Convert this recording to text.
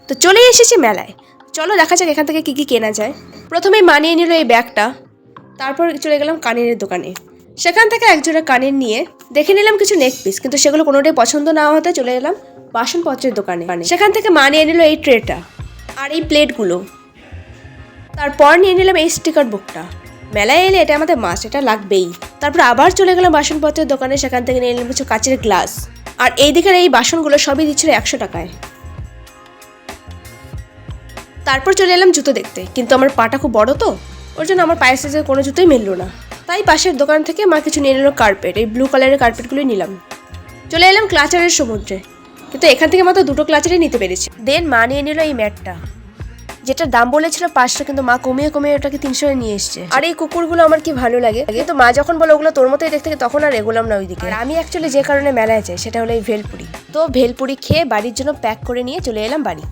তো চলে এসেছি মেলায়। চলো দেখা যাক এখান থেকে কী কী কেনা যায়। প্রথমেই মানিয়ে নিল এই ব্যাগটা, তারপর চলে গেলাম কানের দোকানে। সেখান থেকে একজোড়া কানের নিয়ে দেখে নিলাম কিছু নেক পিস, কিন্তু সেগুলো কোনোটাই পছন্দ না হতে চলে এলাম বাসনপত্রের দোকানে। সেখান থেকে মানিয়ে নিল এই ট্রেটা আর এই প্লেটগুলো। তারপর নিয়ে নিলাম এই স্টিকার বুকটা। মেলায় এলে এটা আমাদের মাস্ট, এটা লাগবেই। তারপর আবার চলে গেলাম বাসনপত্রের দোকানে, সেখান থেকে নিয়ে নিলাম কিছু কাচের গ্লাস। আর এই দিকের এই বাসনগুলো সবই দিচ্ছিল 100 টাকায়। তারপর চলে এলাম জুতো দেখতে, কিন্তু আমার পাটা খুব বড় তো, ওর জন্য আমার পায়ের সাইজের কোনো জুতোই মিললো না। তাই পাশের দোকান থেকে মা কিছু নিয়ে নিল কার্পেট, এই ব্লু কালারের কার্পেটগুলোই নিলাম। চলে এলাম ক্লাচারের সমুদ্রে, কিন্তু এখান থেকে মাত্র 2টো ক্লাচারই নিতে পেরেছি। দেন মা নিয়ে নিল এই ম্যাটটা, যেটার দাম বলেছিল 500, কিন্তু মা কমিয়ে কমিয়ে ওটাকে 300 নিয়ে এসছে। আর এই কুকুরগুলো আমার কি ভালো লাগে, কিন্তু মা যখন বলে ওগুলো তোর মতোই দেখতে, তখন আর এগোলাম না ওইদিকে। আর আমি অ্যাকচুয়ালি যে কারণে মেলায় যাই সেটা হলো এই ভেলপুরি। তো ভেলপুরি খেয়ে বাড়ির জন্য প্যাক করে নিয়ে চলে এলাম বাড়ি।